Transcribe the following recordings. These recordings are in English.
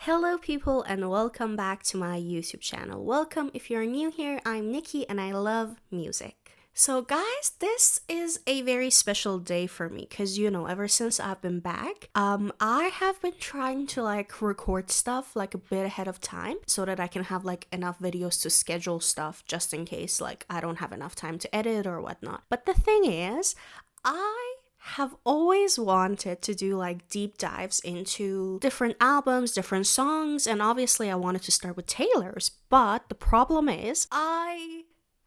Hello people and welcome back to my YouTube channel. Welcome if you're new here, I'm Nikki and I love music. So guys, this is a very special day for me because ever since I've been back, I have been trying to record stuff a bit ahead of time so that I can have enough videos to schedule stuff just in case I don't have enough time to edit or whatnot. But the thing is, I have always wanted to do deep dives into different albums, different songs, and obviously I wanted to start with Taylor's, but the problem is I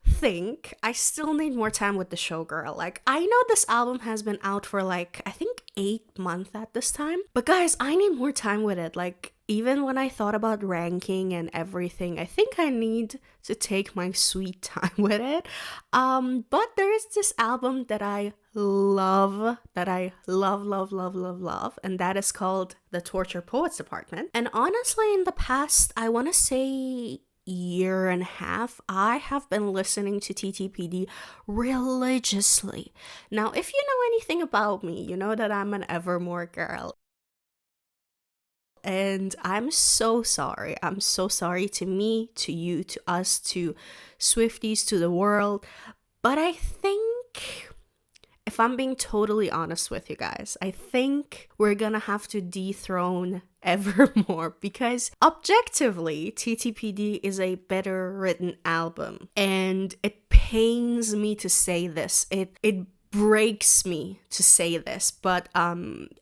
think I still need more time with the showgirl. I know this album has been out for I think 8 months at this time, but guys, I need more time with it. Even when I thought about ranking and everything, I think I need to take my sweet time with it. But there is this album that I love, and that is called The Tortured Poets Department. And honestly, in the past, I want to say year and a half, I have been listening to TTPD religiously. Now, if you know anything about me, you know that I'm an Evermore girl. And I'm so sorry. I'm so sorry to me, to you, to us, to Swifties, to the world. But I think, if I'm being totally honest with you guys, I think we're gonna have to dethrone Evermore because objectively, TTPD is a better written album. And it pains me to say this. It breaks me to say this, but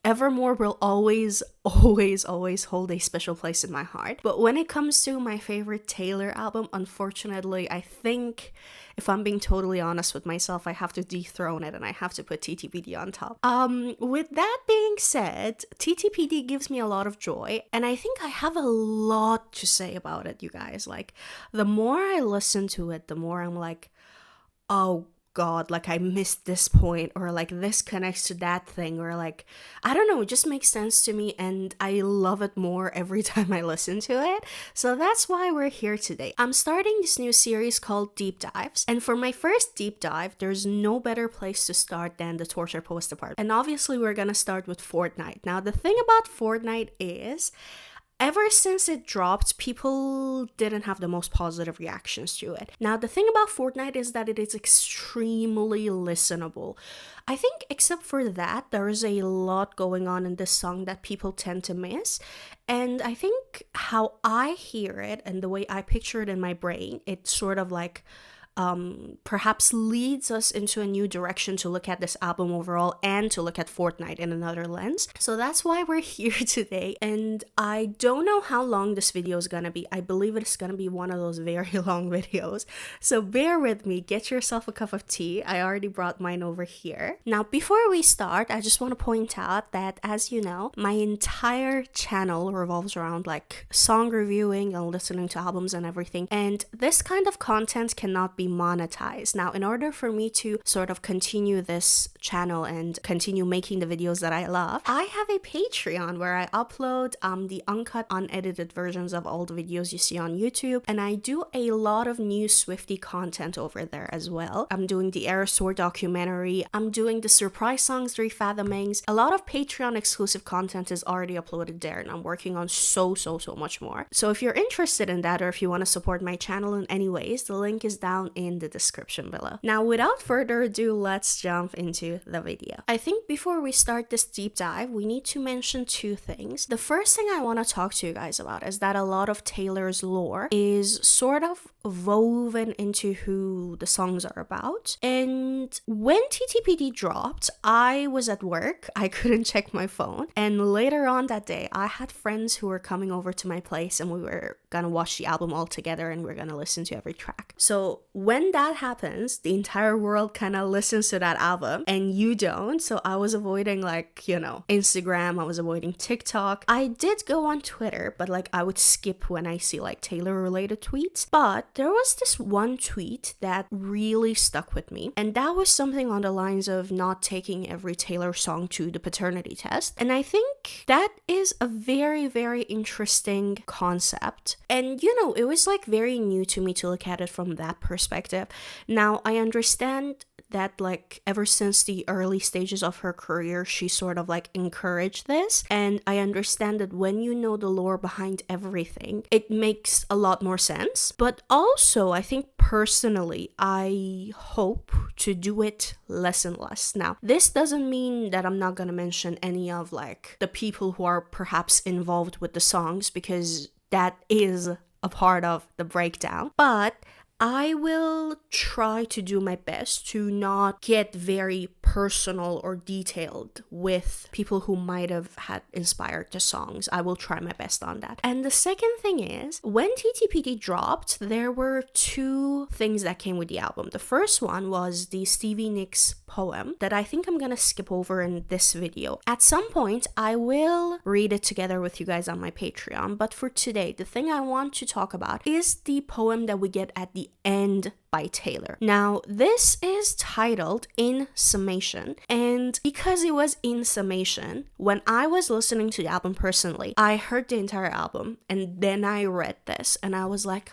Evermore will always hold a special place in my heart. But when it comes to my favorite Taylor album, unfortunately, I think, if I'm being totally honest with myself, I have to dethrone it and I have to put TTPD on top. With that being said, TTPD gives me a lot of joy, and I think I have a lot to say about it, you guys. The more I listen to it, the more I'm oh God, I missed this point, or this connects to that thing, or I don't know, it just makes sense to me and I love it more every time I listen to it. So that's why we're here today. I'm starting this new series called Deep Dives, and for my first deep dive, there's no better place to start than the Tortured Poets Department. And obviously we're gonna start with Fortnight. Now the thing about Fortnight is, ever since it dropped, people didn't have the most positive reactions to it. Now, the thing about Fortnight is that it is extremely listenable. I think except for that, there is a lot going on in this song that people tend to miss. And I think how I hear it and the way I picture it in my brain, it's sort of perhaps leads us into a new direction to look at this album overall and to look at Fortnight in another lens. So that's why we're here today, and I don't know how long this video is gonna be. I believe it's gonna be one of those very long videos, so bear with me, get yourself a cup of tea. I already brought mine over here. Now, before we start, I just want to point out that, as you know, my entire channel revolves around song reviewing and listening to albums and everything, and this kind of content cannot be monetized. Now, in order for me to sort of continue this channel and continue making the videos that I love, I have a Patreon where I upload the uncut, unedited versions of all the videos you see on YouTube, and I do a lot of new Swiftie content over there as well. I'm doing the Eras Tour documentary, I'm doing the surprise songs, 3 Fathomings. A lot of Patreon exclusive content is already uploaded there, and I'm working on so much more. So if you're interested in that, or if you want to support my channel in any ways, the link is down in the description below. Now, without further ado, let's jump into the video. I think before we start this deep dive, we need to mention 2 things. The first thing I want to talk to you guys about is that a lot of Taylor's lore is sort of woven into who the songs are about. And when TTPD dropped, I was at work, I couldn't check my phone, and later on that day, I had friends who were coming over to my place and we were gonna watch the album all together and we're gonna listen to every track. So when that happens, the entire world kind of listens to that album and you don't. So I was avoiding Instagram, I was avoiding TikTok. I did go on Twitter, but I would skip when I see Taylor related tweets. But there was this one tweet that really stuck with me, and that was something on the lines of not taking every Taylor song to the paternity test. And I think that is a very interesting concept. And it was very new to me to look at it from that perspective. Now, I understand that like ever since the early stages of her career, she sort of like encouraged this. And I understand that when you know the lore behind everything, it makes a lot more sense. But also, I think personally, I hope to do it less and less. Now, this doesn't mean that I'm not gonna mention any of like the people who are perhaps involved with the songs, because that is a part of the breakdown. But I will try to do my best to not get very personal or detailed with people who might have had inspired the songs. I will try my best on that. And the second thing is, when TTPD dropped, there were two things that came with the album. The first one was the Stevie Nicks poem that I think I'm gonna skip over in this video. At some point, I will read it together with you guys on my Patreon, but for today, the thing I want to talk about is the poem that we get at the end by Taylor. Now, this is titled In Summation, and because it was in summation, when I was listening to the album personally, I heard the entire album and then I read this and I was like,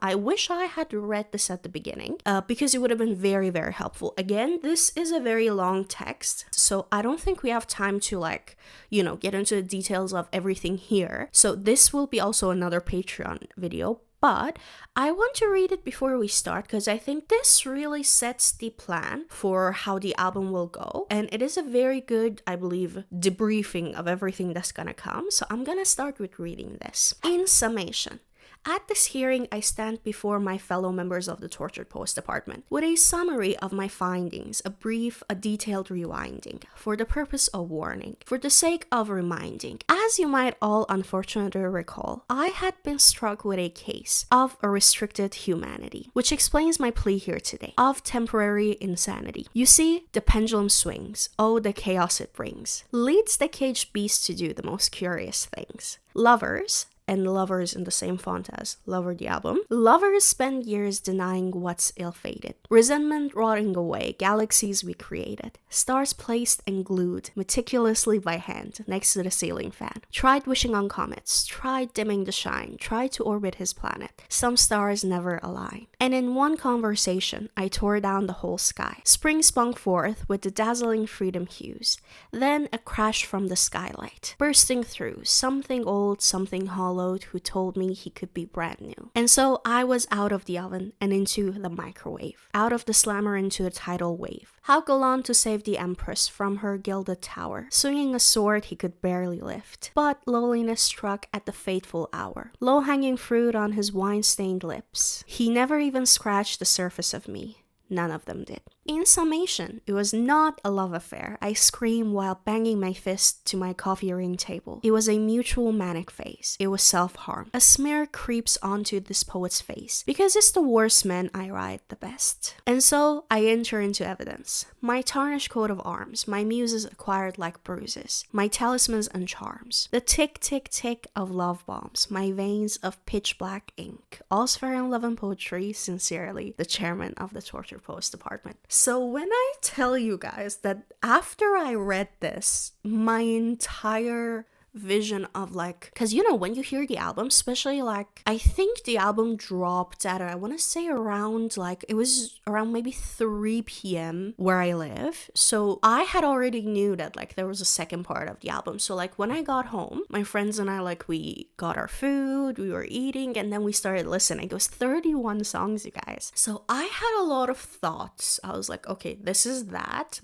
I wish I had read this at the beginning because it would have been very, very helpful. Again, this is a very long text, so I don't think we have time to like, get into the details of everything here. So this will be also another Patreon video. But I want to read it before we start because I think this really sets the plan for how the album will go. And it is a very good, I believe, debriefing of everything that's gonna come. So I'm gonna start with reading this. In summation. At this hearing, I stand before my fellow members of the Tortured Poets Department with a summary of my findings, a detailed rewinding, for the purpose of warning, for the sake of reminding. As you might all unfortunately recall, I had been struck with a case of a restricted humanity, which explains my plea here today, of temporary insanity. You see, the pendulum swings, oh the chaos it brings, leads the caged beast to do the most curious things. Lovers, and lovers in the same font as Lover the album. Lovers spend years denying what's ill-fated. Resentment rotting away, galaxies we created. Stars placed and glued meticulously by hand next to the ceiling fan. Tried wishing on comets, tried dimming the shine, tried to orbit his planet. Some stars never align. And in one conversation, I tore down the whole sky. Spring spun forth with the dazzling freedom hues. Then a crash from the skylight. Bursting through, something old, something hollow, who told me he could be brand new. And so I was out of the oven and into the microwave, out of the slammer into the tidal wave. How gallant to save the Empress from her gilded tower, swinging a sword he could barely lift. But loneliness struck at the fateful hour, low-hanging fruit on his wine-stained lips. He never even scratched the surface of me. None of them did. In summation, it was not a love affair. I screamed while banging my fist to my coffee ring table. It was a mutual manic phase. It was self-harm. A smear creeps onto this poet's face. Because it's the worst men I ride the best. And so, I enter into evidence. My tarnished coat of arms, my muses acquired like bruises, my talismans and charms, the tick tick tick of love bombs, my veins of pitch black ink. All's fair in love and poetry, sincerely, the chairman of the Tortured Poets Department. So when I tell you guys that after I read this, my entire vision of like, because when you hear the album, especially like, I think the album dropped at I want to say around like, it was around maybe 3 p.m. where I live. So I had already knew that like there was a second part of the album. So like when I got home, my friends and I like, we got our food, we were eating, and then we started listening. It was 31 songs, you guys. So I had a lot of thoughts. I was like, okay, this is that,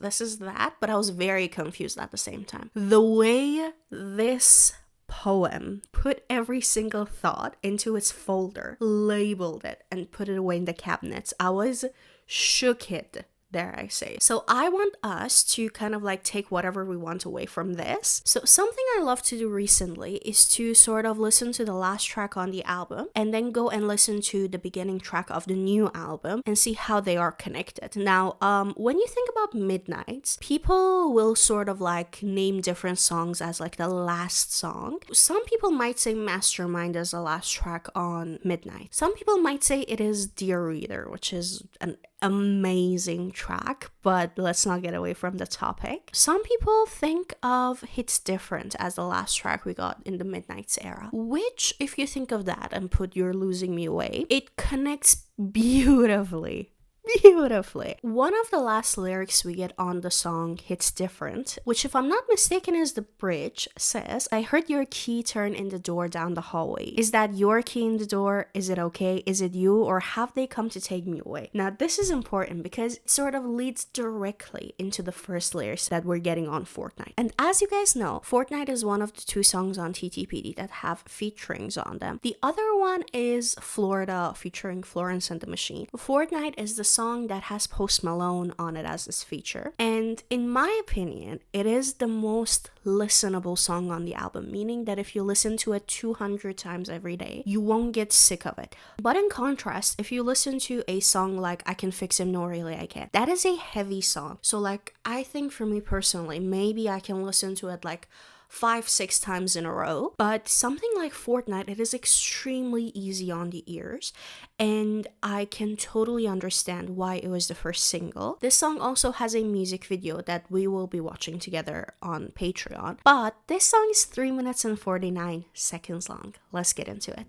but I was very confused at the same time. The way this poem put every single thought into its folder, labeled it, and put it away in the cabinets, I was shooked, dare I say. So I want us to kind of like take whatever we want away from this. So something I love to do recently is to sort of listen to the last track on the album and then go and listen to the beginning track of the new album and see how they are connected. Now, when you think about Midnights, people will sort of like name different songs as like the last song. Some people might say Mastermind as the last track on Midnight. Some people might say it is Dear Reader, which is an amazing track, but let's not get away from the topic. Some people think of Hits Different as the last track we got in the Midnights era, which, if you think of that and put You're Losing Me Away, it connects beautifully beautifully. One of the last lyrics we get on the song hits different, which if I'm not mistaken is the bridge, says, I heard your key turn in the door down the hallway. Is that your key in the door? Is it okay? Is it you? Or have they come to take me away? Now this is important because it sort of leads directly into the first lyrics that we're getting on Fortnight. And as you guys know, Fortnight is one of the 2 songs on TTPD that have featurings on them. The other one is Florida featuring Florence and the Machine. Fortnight is the song that has Post Malone on it as this feature. And in my opinion, it is the most listenable song on the album, meaning that if you listen to it 200 times every day, you won't get sick of it. But in contrast, if you listen to a song like I Can Fix Him, No Really I Can't, that is a heavy song. So like, I think for me personally, maybe I can listen to it like 5-6 times in a row, but something like Fortnight, it is extremely easy on the ears, and I can totally understand why it was the first single. This song also has a music video that we will be watching together on Patreon, but this song is 3 minutes and 49 seconds long. Let's get into it.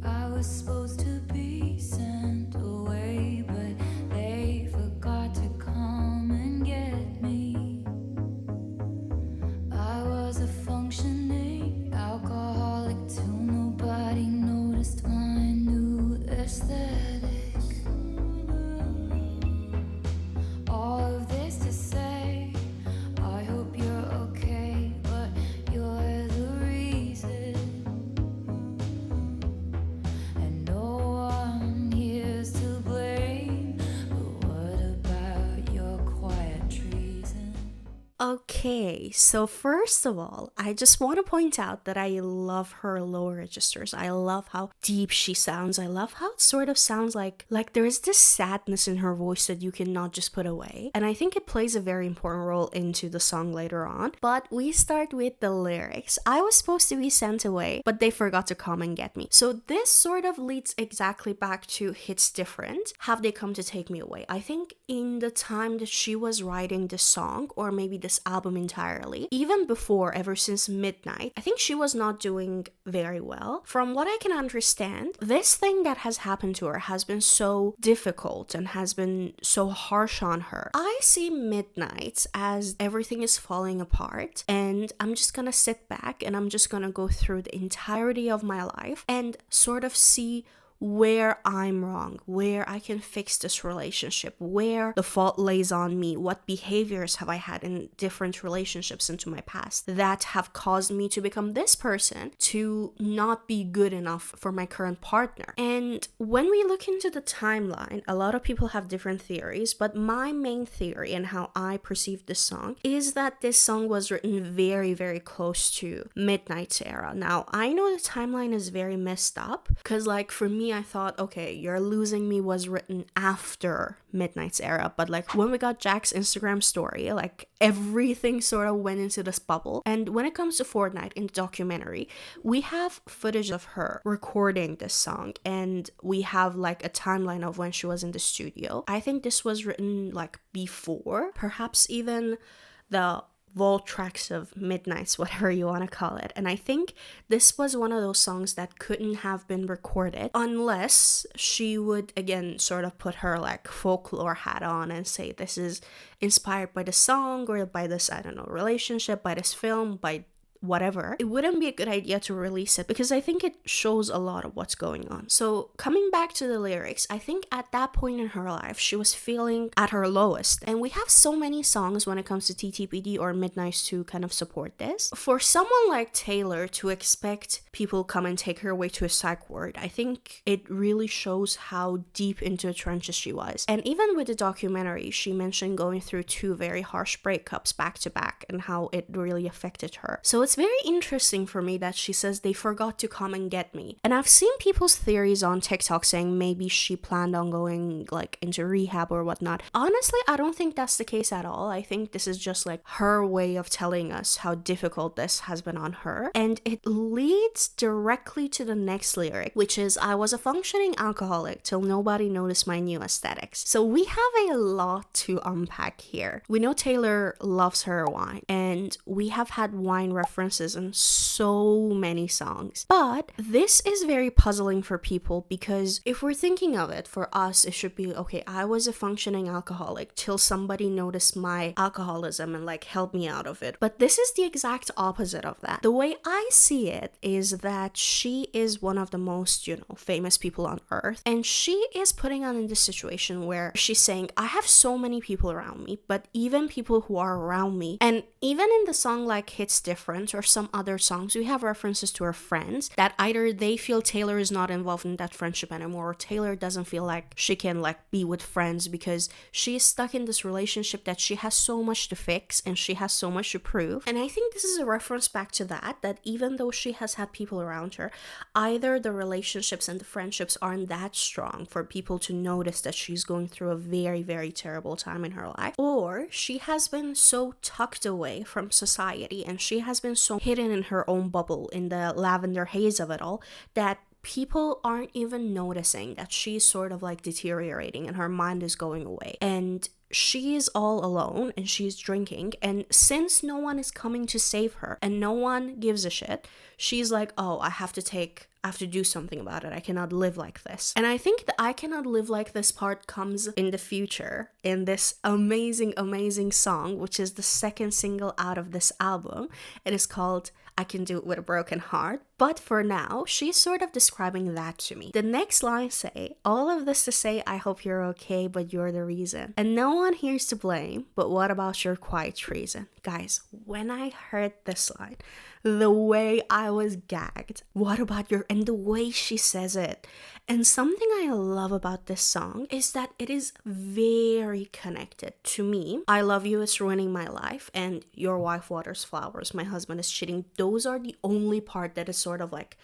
I was supposed to be sent away, but they forgot to come and get me. I was a functioning alcoholic till nobody noticed my new aesthetic. All of this to say, I hope you're okay, but you're the reason. And no one here's to blame, but what about your quiet treason? Okay, so first of all, I just want to point out that I love her low registers. I love how deep she sounds. I love how it sort of sounds like there is this sadness in her voice that you cannot just put away. And I think it plays a very important role into the song later on. But we start with the lyrics. I was supposed to be sent away, but they forgot to come and get me. So this sort of leads exactly back to Hits Different. Have they come to take me away? I think in the time that she was writing this song, or maybe this album entirely, even before, ever since Midnight, I think she was not doing very well. From what I can understand, this thing that has happened to her has been so difficult and has been so harsh on her. I see Midnight as everything is falling apart, and I'm just gonna sit back and I'm just gonna go through the entirety of my life and sort of see where I'm wrong, where I can fix this relationship, where the fault lays on me, what behaviors have I had in different relationships into my past that have caused me to become this person, to not be good enough for my current partner. And when we look into the timeline, a lot of people have different theories, but my main theory and how I perceive this song is that this song was written very, very close to Midnight's era. Now, I know the timeline is very messed up, because like for me, I thought, okay, You're Losing Me was written after Midnight's era, but like when we got Jack's Instagram story, like everything sort of went into this bubble. And when it comes to Fortnight in the documentary, we have footage of her recording this song, and we have like a timeline of when she was in the studio. I think this was written like before, perhaps even the vault tracks of Midnights, whatever you want to call it. And I think this was one of those songs that couldn't have been recorded unless she would again sort of put her like folklore hat on and say this is inspired by the song or by this, I don't know, relationship, by this film, by whatever. It wouldn't be a good idea to release it because I think it shows a lot of what's going on. So coming back to the lyrics, I think at that point in her life, she was feeling at her lowest. And we have so many songs when it comes to TTPD or Midnights to kind of support this. For someone like Taylor to expect people come and take her away to a psych ward, I think it really shows how deep into the trenches she was. And even with the documentary, she mentioned going through 2 very harsh breakups back to back and how it really affected her. So it's very interesting for me that she says they forgot to come and get me. And I've seen people's theories on TikTok saying maybe she planned on going like into rehab or whatnot. Honestly, I don't think that's the case at all. I think this is just like her way of telling us how difficult this has been on her. And it leads directly to the next lyric, which is I was a functioning alcoholic till nobody noticed my new aesthetics. So we have a lot to unpack here. We know Taylor loves her wine, and we have had wine references references in so many songs. But this is very puzzling for people because if we're thinking of it, for us, it should be, okay, I was a functioning alcoholic till somebody noticed my alcoholism and like helped me out of it. But this is the exact opposite of that. The way I see it is that she is one of the most, famous people on earth. And she is putting on in this situation where she's saying, I have so many people around me, but even people who are around me, and even in the song like Hits Different or some other songs, we have references to her friends that either they feel Taylor is not involved in that friendship anymore, or Taylor doesn't feel like she can like be with friends because she is stuck in this relationship that she has so much to fix and she has so much to prove. And I think this is a reference back to that even though she has had people around her, either the relationships and the friendships aren't that strong for people to notice that she's going through a very, very terrible time in her life, or she has been so tucked away from society and she has been so hidden in her own bubble in the lavender haze of it all that people aren't even noticing that she's sort of like deteriorating and her mind is going away. And she is all alone and she's drinking, and since no one is coming to save her and no one gives a shit, she's like, oh, I have to do something about it. I cannot live like this. And I think the I cannot live like this part comes in the future in this amazing, amazing song, which is the second single out of this album. It is called I Can Do It With a Broken Heart. But for now, she's sort of describing that to me. The next lines say, all of this to say, I hope you're okay, but you're the reason. And no one here's to blame, but what about your quiet treason? Guys, when I heard this line, the way I was gagged, what about your, and the way she says it. And something I love about this song is that it is very connected to me. I love you is ruining my life, and your wife waters flowers, my husband is cheating. Those are the only part that is sort of like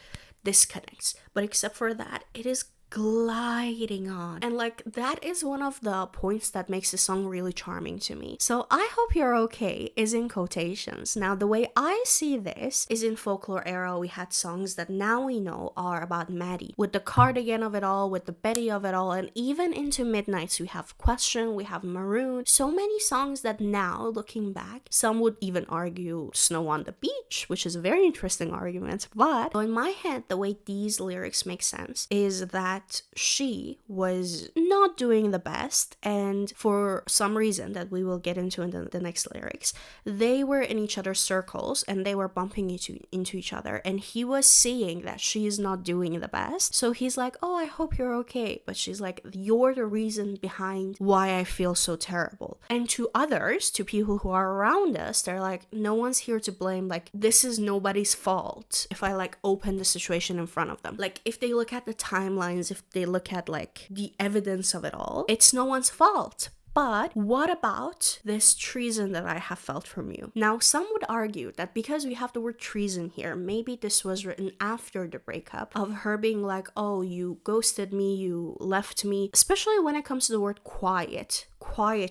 disconnects. But except for that, it is gliding on, and like that is one of the points that makes the song really charming to me. So I hope you're okay is in quotations. Now the way I see this is in folklore era we had songs that now we know are about Maddie, with the cardigan of it all, with the Betty of it all, and even into Midnights we have Question, we have Maroon, so many songs that now looking back, some would even argue Snow on the Beach, which is a very interesting argument. But in my head, the way these lyrics make sense is that she was not doing the best, and for some reason that we will get into in the next lyrics, they were in each other's circles and they were bumping into each other, and he was seeing that she is not doing the best, so he's like, oh, I hope you're okay, but she's like, you're the reason behind why I feel so terrible. And to others, to people who are around us, they're like, no one's here to blame, like this is nobody's fault if I like open the situation in front of them. Like if they look at the timelines, if they look at like the evidence of it all, it's no one's fault. But what about this treason that I have felt from you? Now, some would argue that because we have the word treason here, maybe this was written after the breakup, of her being like, oh, you ghosted me, you left me, especially when it comes to the word quiet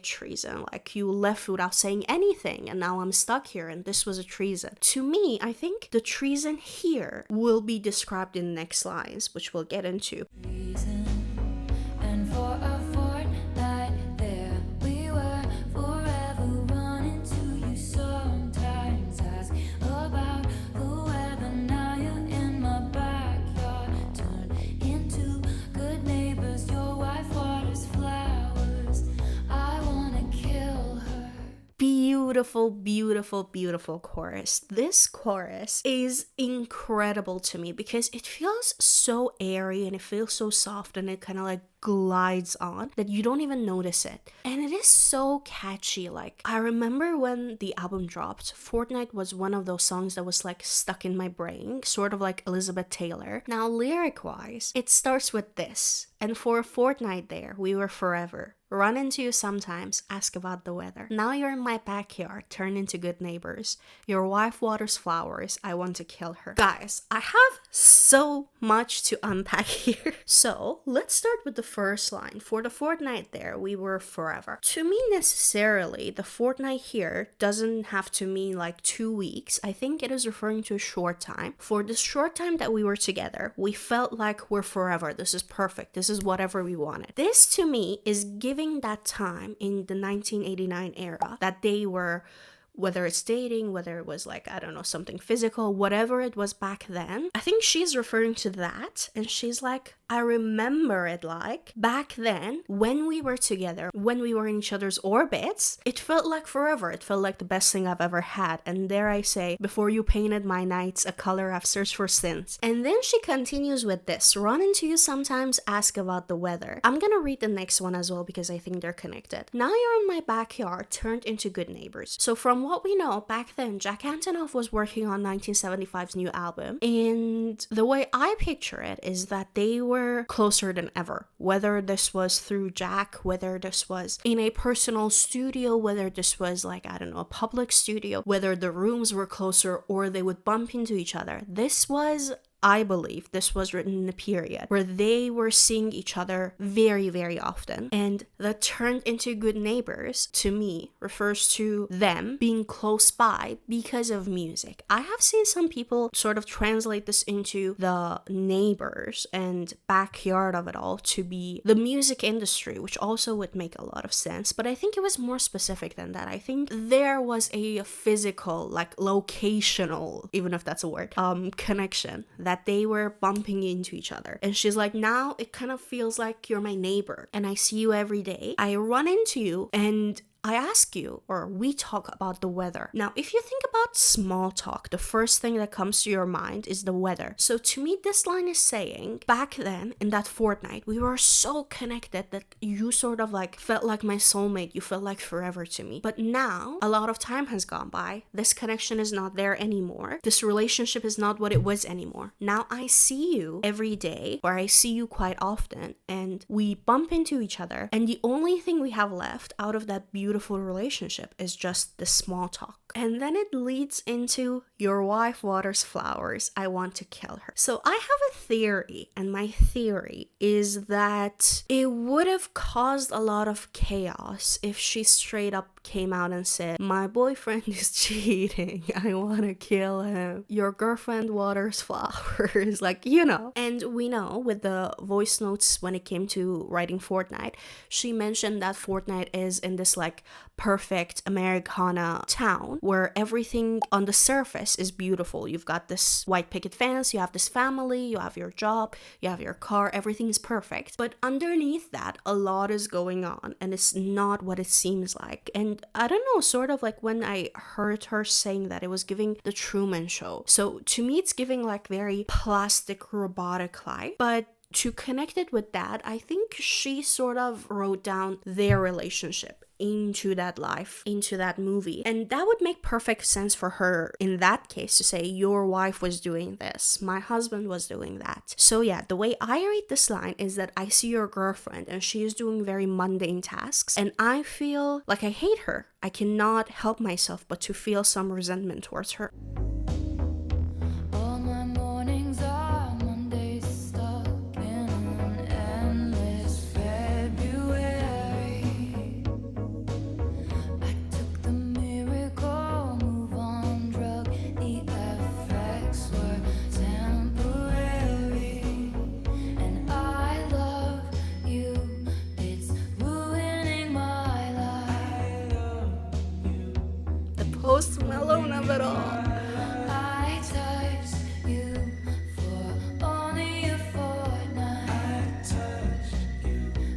treason, like you left without saying anything and now I'm stuck here and this was a treason. To me, I think the treason here will be described in the next lines, which we'll get into. Reason. And for a fortnight there we were, forever running to you. Sometimes ask about the weather. Now you're in my backyard, turn into good neighbors. Your wife waters flowers. I wanna kill her. Beautiful, beautiful, beautiful chorus. This chorus is incredible to me because it feels so airy and it feels so soft and it kind of like glides on that you don't even notice it. And it is so catchy. Like I remember when the album dropped, Fortnight was one of those songs that was like stuck in my brain, sort of like Elizabeth Taylor. Now lyric wise, it starts with this: and for a fortnight there we were forever, run into you sometimes, ask about the weather. Now you're in my backyard, turn into good neighbors. Your wife waters flowers, I want to kill her. Guys, I have so much to unpack here. So let's start with the first line. For the fortnight there we were forever. To me, necessarily the fortnight here doesn't have to mean like 2 weeks. I think it is referring to a short time. For the short time that we were together, we felt like we're forever. This is perfect. This is whatever we wanted. This to me is giving that time in the 1989 era that they were whether it's dating, whether it was like, I don't know, something physical, whatever it was back then. I think she's referring to that, and she's like, I remember it like back then when we were together, when we were in each other's orbits, it felt like forever. It felt like the best thing I've ever had. And dare I say, before you painted my nights a color I've searched for since. And then she continues with this: run into you sometimes, ask about the weather. I'm gonna read the next one as well because I think they're connected. Now you're in my backyard, turned into good neighbors. So from what we know, back then, Jack Antonoff was working on 1975's new album. And the way I picture it is that they were closer than ever, whether this was through Jack, whether this was in a personal studio, whether this was like, I don't know, a public studio, whether the rooms were closer or they would bump into each other. I believe this was written in a period where they were seeing each other very, very often. And that turned into good neighbors, to me, refers to them being close by because of music. I have seen some people sort of translate this into the neighbors and backyard of it all to be the music industry, which also would make a lot of sense. But I think it was more specific than that. I think there was a physical, like locational, even if that's a word, connection that they were bumping into each other. And she's like, now it kind of feels like you're my neighbor and I see you every day. I run into you and I ask you, or we talk about the weather. Now, if you think about small talk, the first thing that comes to your mind is the weather. So to me, this line is saying, back then, in that fortnight, we were so connected that you sort of like felt like my soulmate. You felt like forever to me. But now, a lot of time has gone by. This connection is not there anymore. This relationship is not what it was anymore. Now I see you every day, or I see you quite often, and we bump into each other. And the only thing we have left out of that beautiful relationship is just the small talk. And then it leads into your wife waters flowers, I want to kill her. So I have a theory, and my theory is that it would have caused a lot of chaos if she straight up came out and said, my boyfriend is cheating, I want to kill him, your girlfriend waters flowers, like, you know. And we know with the voice notes when it came to writing Fortnight, she mentioned that Fortnight is in this like perfect Americana town where everything on the surface is beautiful. You've got this white picket fence, you have this family, you have your job, you have your car, everything's perfect. But underneath that, a lot is going on and it's not what it seems like. And I don't know, sort of like when I heard her saying that, it was giving the Truman Show. So to me, it's giving like very plastic, robotic life. But to connect it with that, I think she sort of wrote down their relationship into that life, into that movie. And that would make perfect sense for her in that case to say, your wife was doing this, my husband was doing that. So yeah, the way I read this line is that I see your girlfriend and she is doing very mundane tasks and I feel like I hate her. I cannot help myself but to feel some resentment towards her. All my mornings are Mondays stuck in an endless February. I took the miracle move on drug. The effects were temporary. And I love you. It's ruining my life. The Post Malone of it all. I touched you for only a fortnight.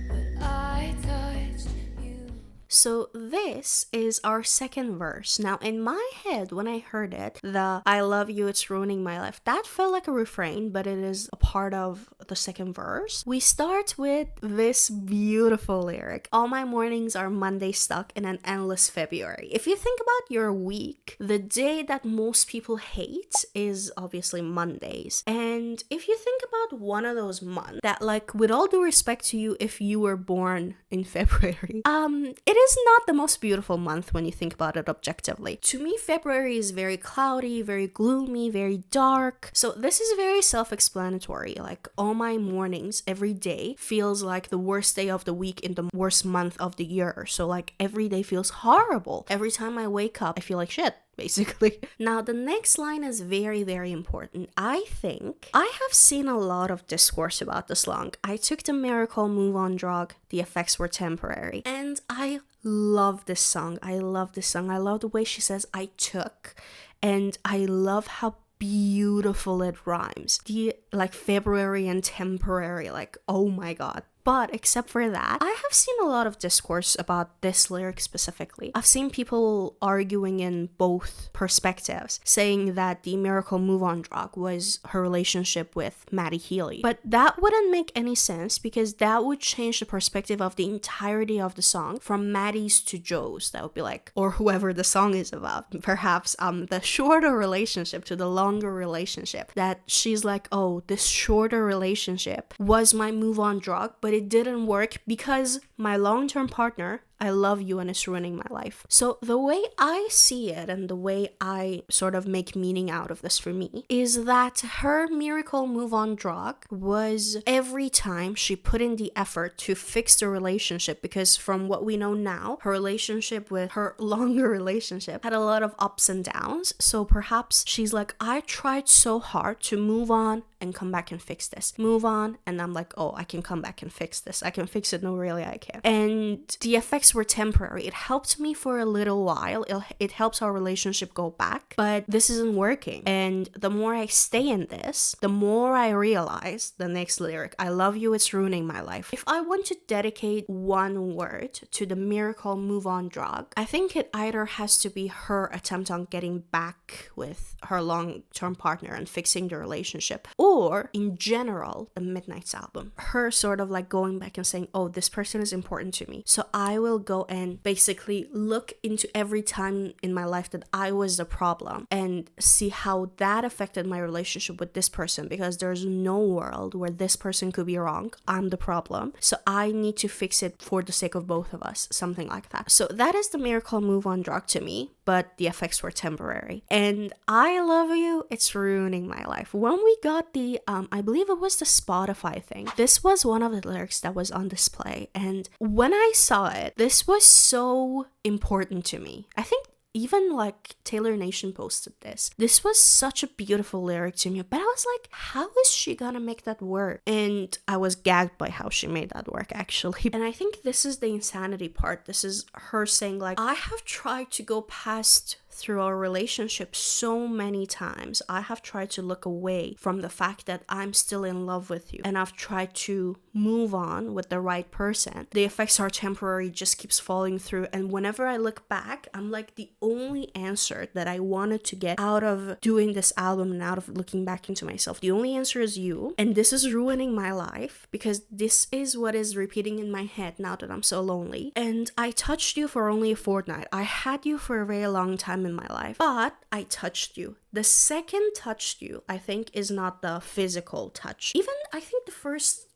But I touched you. So this is our second verse. Now in my head, when I heard it, the I love you, it's ruining my life, that felt like a refrain, but it is a part of the second verse. We start with this beautiful lyric. All my mornings are Monday stuck in an endless February. If you think about your week, the day that most people hate is obviously Mondays. And if you think about one of those months that, like, with all due respect to you, if you were born in February, it is not the most beautiful month when you think about it objectively. To me, February is very cloudy, very gloomy, very dark. So this is very self-explanatory. Like, all my mornings every day feels like the worst day of the week in the worst month of the year. So like every day feels horrible. Every time I wake up, I feel like shit. basically. Now, the next line is very, very important. I think I have seen a lot of discourse about the song. I took the miracle move on drug, the effects were temporary. And I love this song. I love this song. I love the way she says I took. And I love how beautiful it rhymes. The like February and temporary, like, oh my god. But except for that, I have seen a lot of discourse about this lyric specifically. I've seen people arguing in both perspectives, saying that the miracle move on drug was her relationship with Maddie Healy. But that wouldn't make any sense because that would change the perspective of the entirety of the song from Maddie's to Joe's. That would be like, or whoever the song is about. Perhaps the shorter relationship to the longer relationship. That she's like, oh, this shorter relationship was my move on drug, but it didn't work because my long-term partner, I love you and it's ruining my life. So the way I see it and the way I sort of make meaning out of this for me is that her miracle move on drug was every time she put in the effort to fix the relationship, because from what we know now, her relationship with her longer relationship had a lot of ups and downs. So perhaps she's like, I tried so hard to move on and come back and fix this. Move on, and I'm like, oh, I can come back and fix this. I can fix it. No, really, I can. And the effects were temporary. It helped me for a little while. It helps our relationship go back, but this isn't working. And the more I stay in this, the more I realize the next lyric, I love you, it's ruining my life. If I want to dedicate one word to the miracle move on drug, I think it either has to be her attempt on getting back with her long-term partner and fixing the relationship, or in general, the Midnight's album. Her sort of like going back and saying, oh, this person is important to me. So I will go and basically look into every time in my life that I was the problem and see how that affected my relationship with this person, because there's no world where this person could be wrong. I'm the problem. So I need to fix it for the sake of both of us. Something like that. So that is the miracle move on drug to me, but the effects were temporary. And I love you, it's ruining my life. When we got the I believe it was the Spotify thing, this was one of the lyrics that was on display, and when I saw it, this was so important to me. I think even like Taylor Nation posted this. This was such a beautiful lyric to me, but I was like, how is she gonna make that work? And I was gagged by how she made that work, actually. And I think this is the insanity part. This is her saying like, I have tried to go past through our relationship so many times. I have tried to look away from the fact that I'm still in love with you, and I've tried to move on with the right person. The effects are temporary, just keeps falling through, and whenever I look back, I'm like, the only answer that I wanted to get out of doing this album and out of looking back into myself, the only answer is you, and this is ruining my life because this is what is repeating in my head now that I'm so lonely. And I touched you for only a fortnight. I had you for a very long time in my life, but I touched you. The second touched you, I think, is not the physical touch. Even I think the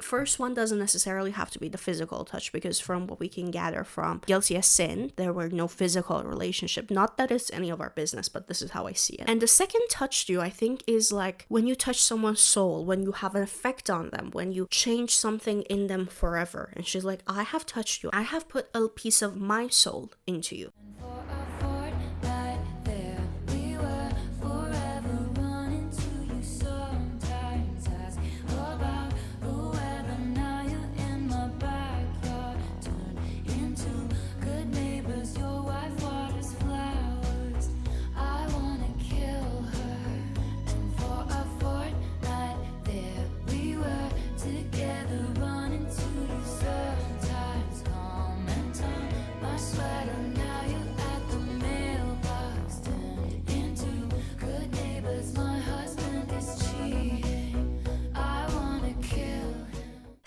first one doesn't necessarily have to be the physical touch, because from what we can gather from Guilty as Sin, there were no physical relationship. Not that it's any of our business, but this is how I see it. And the second touched you, I think, is like when you touch someone's soul, when you have an effect on them, when you change something in them forever. And she's like, I have touched you. I have put a piece of my soul into you.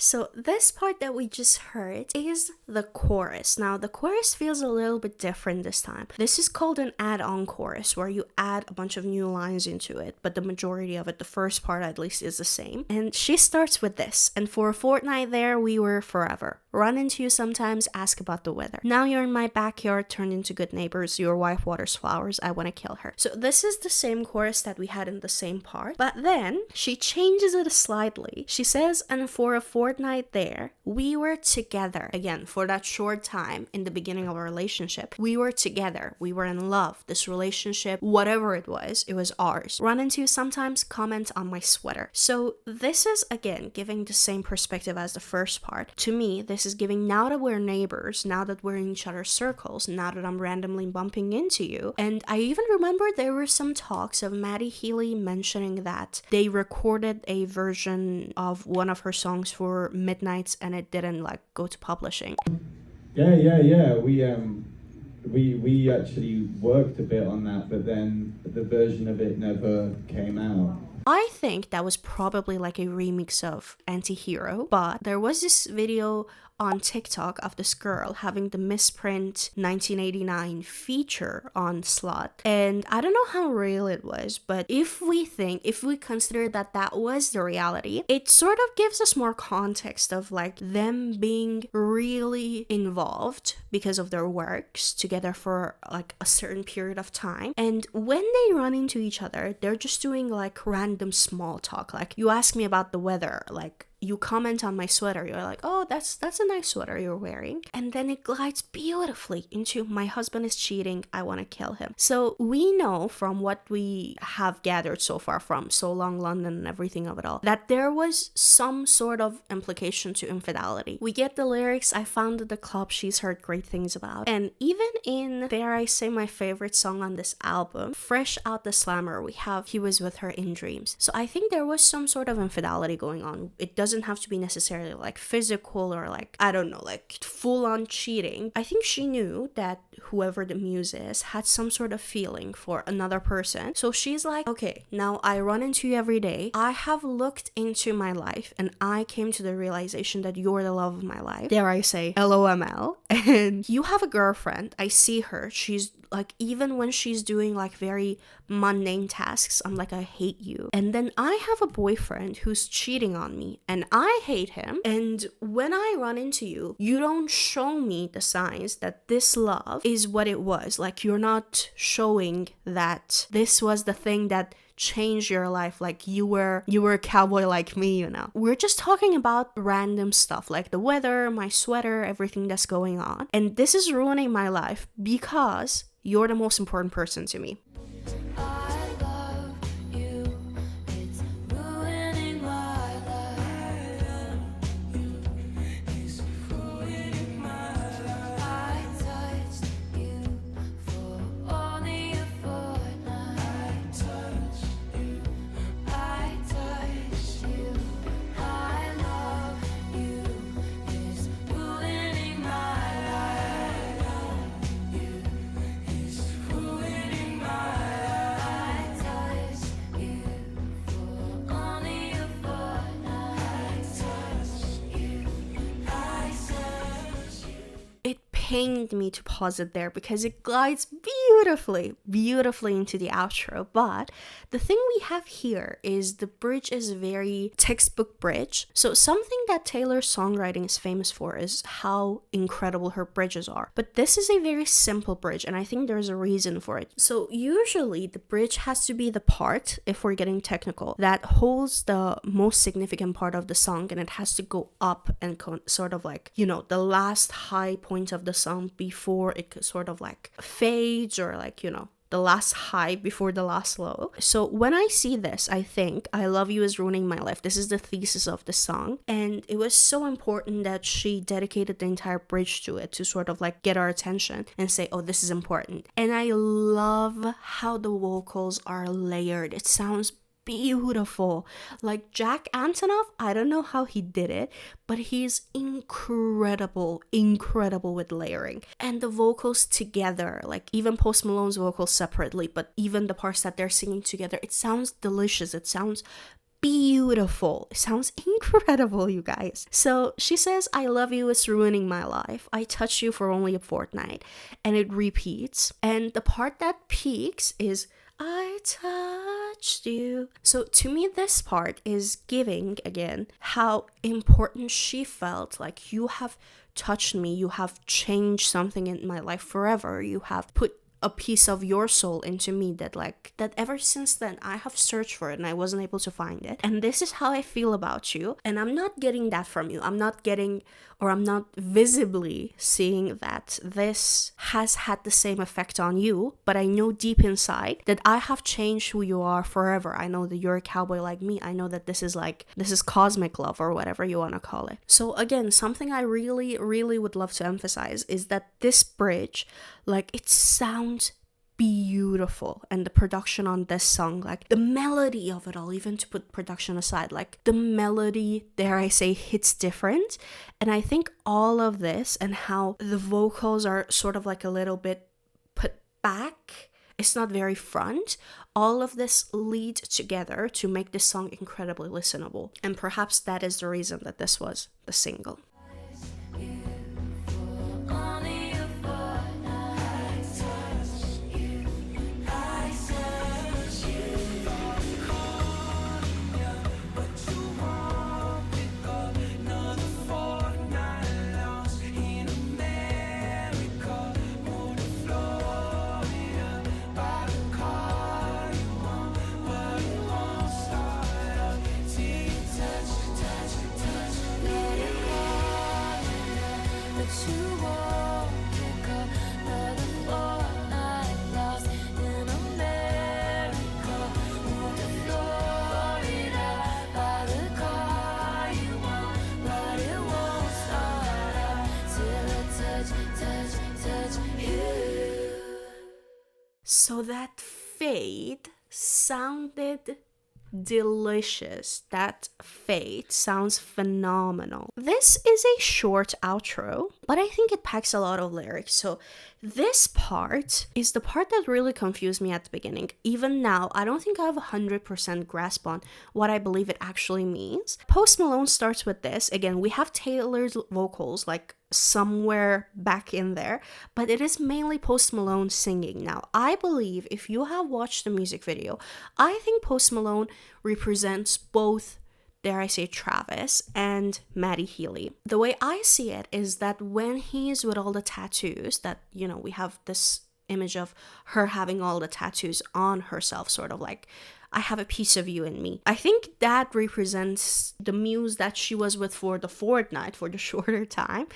So this part that we just heard is the chorus. Now the chorus feels a little bit different this time. This is called an add-on chorus, where you add a bunch of new lines into it, but the majority of it, the first part at least, is the same. And she starts with this: and for a fortnight there we were forever. run into you sometimes, ask about the weather. Now you're in my backyard, turned into good neighbors, your wife waters flowers, I want to kill her. So this is the same chorus that we had in the same part, but then she changes it slightly. She says, and for a fortnight there, we were together. Again, for that short time in the beginning of our relationship, we were together, we were in love. This relationship, whatever it was ours. Run into you sometimes, comment on my sweater. So this is, again, giving the same perspective as the first part. To me, this is giving, now that we're neighbors, now that we're in each other's circles, now that I'm randomly bumping into you. And I even remember there were some talks of Maddie Healy mentioning that they recorded a version of one of her songs for Midnights and it didn't like go to publishing. Yeah. We actually worked a bit on that, but then the version of it never came out. I think that was probably like a remix of Anti-Hero, but there was this video on TikTok of this girl having the misprint 1989 feature on Slot, and I don't know how real it was, but if we consider that that was the reality, it sort of gives us more context of like them being really involved because of their works together for like a certain period of time, and when they run into each other, they're just doing like random small talk, like you ask me about the weather, like you comment on my sweater, you're like, oh, that's a nice sweater you're wearing. And then it glides beautifully into my husband is cheating, I want to kill him. So we know from what we have gathered so far from So Long London and everything of it all, that there was some sort of implication to infidelity. We get the lyrics, I founded the club she's heard great things about. And even in, dare I say, my favorite song on this album, Fresh Out the Slammer, we have He Was With Her in Dreams. So I think there was some sort of infidelity going on. It doesn't have to be necessarily like physical or like, I don't know, like full on cheating. I think she knew that whoever the muse is had some sort of feeling for another person. So she's like, okay, now I run into you every day. I have looked into my life and I came to the realization that you're the love of my life. Dare I say, LOML. And you have a girlfriend. I see her. She's like, even when she's doing like very mundane tasks, I'm like, I hate you. And then I have a boyfriend who's cheating on me and I hate him. And when I run into you, you don't show me the signs that this love is what it was. Like, you're not showing that this was the thing that changed your life, like you were a cowboy like me, you know. We're just talking about random stuff like the weather, my sweater, everything that's going on. And this is ruining my life because you're the most important person to me. I love you, it's ruining my life. It's ruining my life. I touched you for only a fortnight. I touched you. I love you, it's ruining my life. It's ruining my life. I touched you for only a fortnight. I touched you. It pained me to pause it there because it glides beautifully into the outro. But the thing we have here is the bridge is very textbook bridge. So something that Taylor's songwriting is famous for is how incredible her bridges are. But this is a very simple bridge, and I think there's a reason for it. So usually the bridge has to be the part, if we're getting technical, that holds the most significant part of the song, and it has to go up and sort of like, you know, the last high point of the song before it sort of like fades, or like, you know, the last high before the last low. So when I see this, I think I Love You Is Ruining My Life. This is the thesis of the song, and it was so important that she dedicated the entire bridge to it to sort of like get our attention and say, oh, this is important. And I love how the vocals are layered. It sounds beautiful. Like Jack Antonoff, I don't know how he did it, but he's incredible with layering. And the vocals together, like even Post Malone's vocals separately, but even the parts that they're singing together, it sounds delicious. It sounds beautiful. It sounds incredible, you guys. So she says, I love you, it's ruining my life. I touch you for only a fortnight. And it repeats. And the part that peaks is, I touched you. So to me, this part is giving again how important she felt. Like, you have touched me, you have changed something in my life forever, you have put a piece of your soul into me that ever since then I have searched for it and I wasn't able to find it. And this is how I feel about you. And I'm not getting that from you. I'm not visibly seeing that this has had the same effect on you. But I know deep inside that I have changed who you are forever. I know that you're a cowboy like me. I know that this is cosmic love, or whatever you want to call it. So again, something I really, really would love to emphasize is that this bridge, like, it sounds beautiful, and the production on this song, like the melody of it all, even to put production aside, like the melody, dare I say, hits different. And I think all of this and how the vocals are sort of like a little bit put back, it's not very front, all of this lead together to make this song incredibly listenable. And perhaps that is the reason that this was the single. So that fade sounded delicious. That fade sounds phenomenal. This is a short outro, but I think it packs a lot of lyrics. So this part is the part that really confused me at the beginning. Even now, I don't think I have 100% grasp on what I believe it actually means. Post Malone starts with this. Again, we have Taylor's vocals like somewhere back in there, but it is mainly Post Malone singing. Now, I believe if you have watched the music video, I think Post Malone represents both, dare I say, Travis and Maddie Healy. The way I see it is that when he's with all the tattoos, that, you know, we have this image of her having all the tattoos on herself, sort of like, I have a piece of you in me. I think that represents the muse that she was with for the Fortnight, for the shorter time.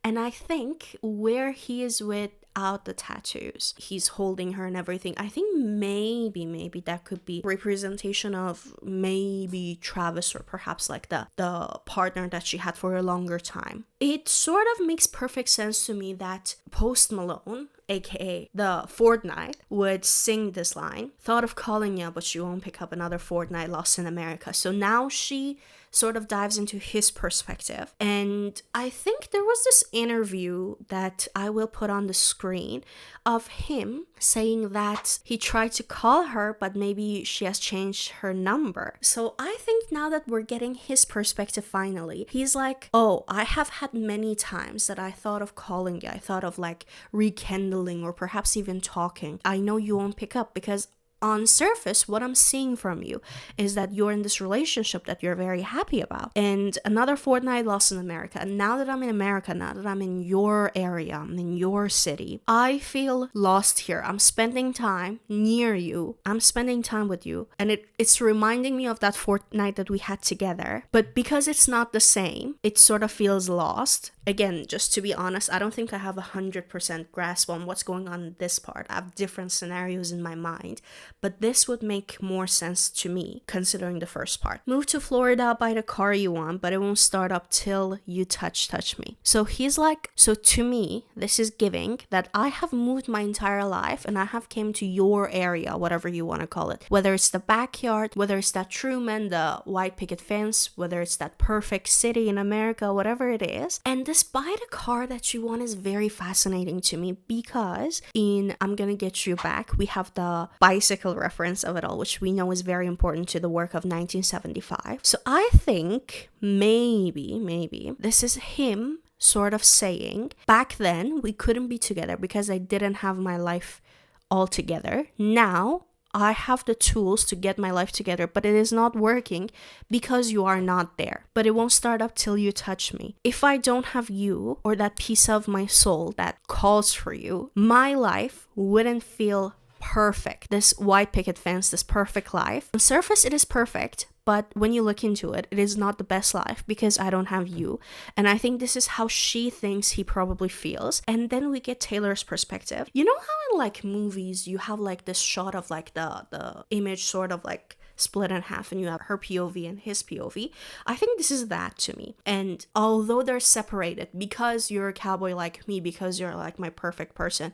And I think where he is without the tattoos, he's holding her and everything, I think maybe that could be representation of maybe Travis, or perhaps like the partner that she had for a longer time. It sort of makes perfect sense to me that Post Malone, aka the Fortnight, would sing this line, thought of calling you, but you won't pick up, another fortnight lost in America. So now she sort of dives into his perspective. And I think there was this interview that I will put on the screen of him saying that he tried to call her, but maybe she has changed her number. So I think now that we're getting his perspective finally, he's like, oh, I have had many times that I thought of calling you. I thought of like rekindling or perhaps even talking. I know you won't pick up because on surface, what I'm seeing from you is that you're in this relationship that you're very happy about. And another fortnight lost in America. And now that I'm in America, now that I'm in your area, I'm in your city, I feel lost here. I'm spending time near you. I'm spending time with you. And it's reminding me of that fortnight that we had together. But because it's not the same, it sort of feels lost. Again, just to be honest, I don't think I have 100% grasp on what's going on in this part. I have different scenarios in my mind. But this would make more sense to me, considering the first part. Move to Florida, buy the car you want, but it won't start up till you touch me. So he's like, so to me, this is giving that I have moved my entire life and I have came to your area, whatever you want to call it. Whether it's the backyard, whether it's that Truman, the white picket fence, whether it's that perfect city in America, whatever it is. And this buy the car that you want is very fascinating to me because in I'm Gonna Get You Back, we have the bicycle reference of it all, which we know is very important to the work of 1975. So I think maybe this is him sort of saying, back then we couldn't be together because I didn't have my life all together. Now I have the tools to get my life together, but it is not working because you are not there. But it won't start up till you touch me. If I don't have you or that piece of my soul that calls for you, my life wouldn't feel perfect. This white picket fence, this perfect life. On surface, it is perfect, but when you look into it, it is not the best life because I don't have you. And I think this is how she thinks he probably feels. And then we get Taylor's perspective. You know how in like movies you have like this shot of like the image sort of like split in half and you have her POV and his POV? I think this is that to me. And although they're separated, because you're a cowboy like me, because you're like my perfect person,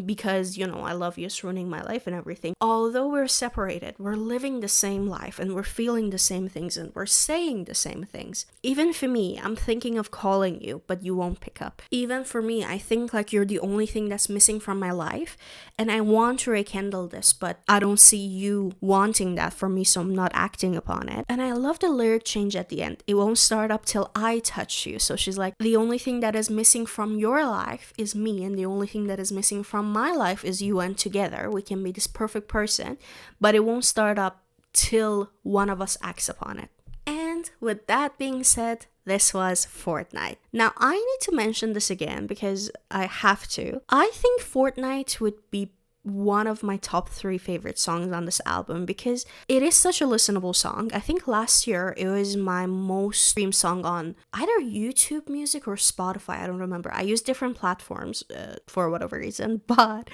because, you know, I love you, it's ruining my life and everything. Although we're separated, we're living the same life and we're feeling the same things and we're saying the same things. Even for me, I'm thinking of calling you, but you won't pick up. Even for me, I think like you're the only thing that's missing from my life and I want to rekindle this, but I don't see you wanting that for me, so I'm not acting upon it. And I love the lyric change at the end. It won't start up till I touch you. So she's like, the only thing that is missing from your life is me, and the only thing that is missing from my life is you, and together we can be this perfect person, but it won't start up till one of us acts upon it. And with that being said, this was Fortnight. Now, I need to mention this again because I have to. I think Fortnight would be one of my top 3 favorite songs on this album because it is such a listenable song. I think last year it was my most streamed song on either YouTube Music or Spotify. I don't remember. I use different platforms for whatever reason, but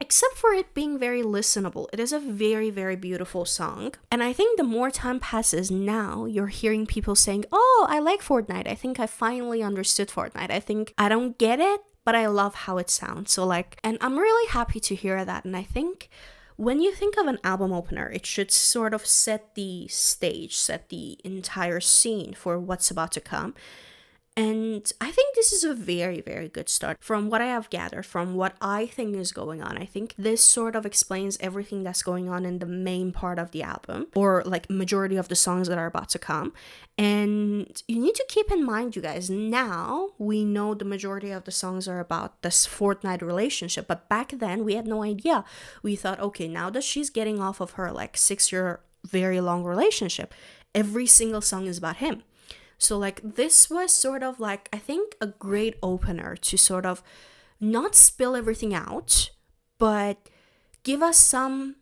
except for it being very listenable, it is a very, very beautiful song. And I think the more time passes, now you're hearing people saying, oh, I like Fortnight. I think I finally understood Fortnight. I think I don't get it, but I love how it sounds. So like, and I'm really happy to hear that. And I think when you think of an album opener, it should sort of set the stage, set the entire scene for what's about to come. And I think this is a very, very good start. From what I have gathered, from what I think is going on, I think this sort of explains everything that's going on in the main part of the album, or like majority of the songs that are about to come. And you need to keep in mind, you guys, now we know the majority of the songs are about this Fortnite relationship, but back then we had no idea. We thought, okay, now that she's getting off of her like 6-year very long relationship, every single song is about him. So like this was sort of like, I think, a great opener to sort of not spill everything out, but give us some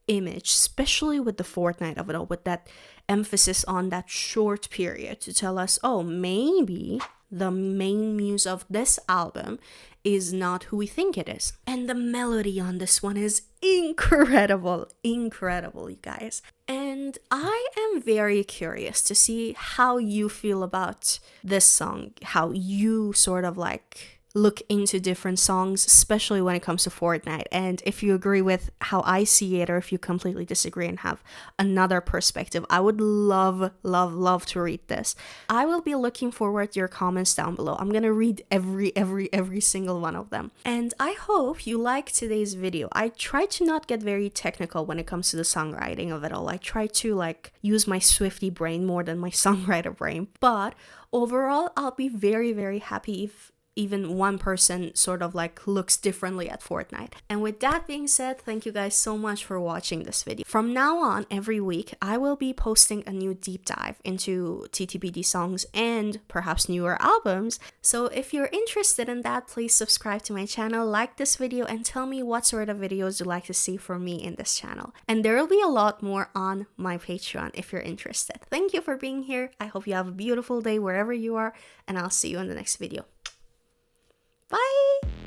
image, especially with the Fortnight of it all, with that emphasis on that short period to tell us, oh, maybe the main muse of this album is not who we think it is. And the melody on this one is incredible, you guys. And I am very curious to see how you feel about this song, how you sort of like look into different songs, especially when it comes to Fortnite. And if you agree with how I see it, or if you completely disagree and have another perspective, I would love to read this. I will be looking forward to your comments down below. I'm gonna read every single one of them. And I hope you liked today's video. I try to not get very technical when it comes to the songwriting of it all. I try to like use my Swiftie brain more than my songwriter brain. But overall, I'll be very happy if even one person sort of like looks differently at Fortnite. And with that being said, thank you guys so much for watching this video. From now on, every week, I will be posting a new deep dive into TTPD songs and perhaps newer albums. So if you're interested in that, please subscribe to my channel, like this video, and tell me what sort of videos you'd like to see from me in this channel. And there will be a lot more on my Patreon if you're interested. Thank you for being here. I hope you have a beautiful day wherever you are, and I'll see you in the next video. Bye!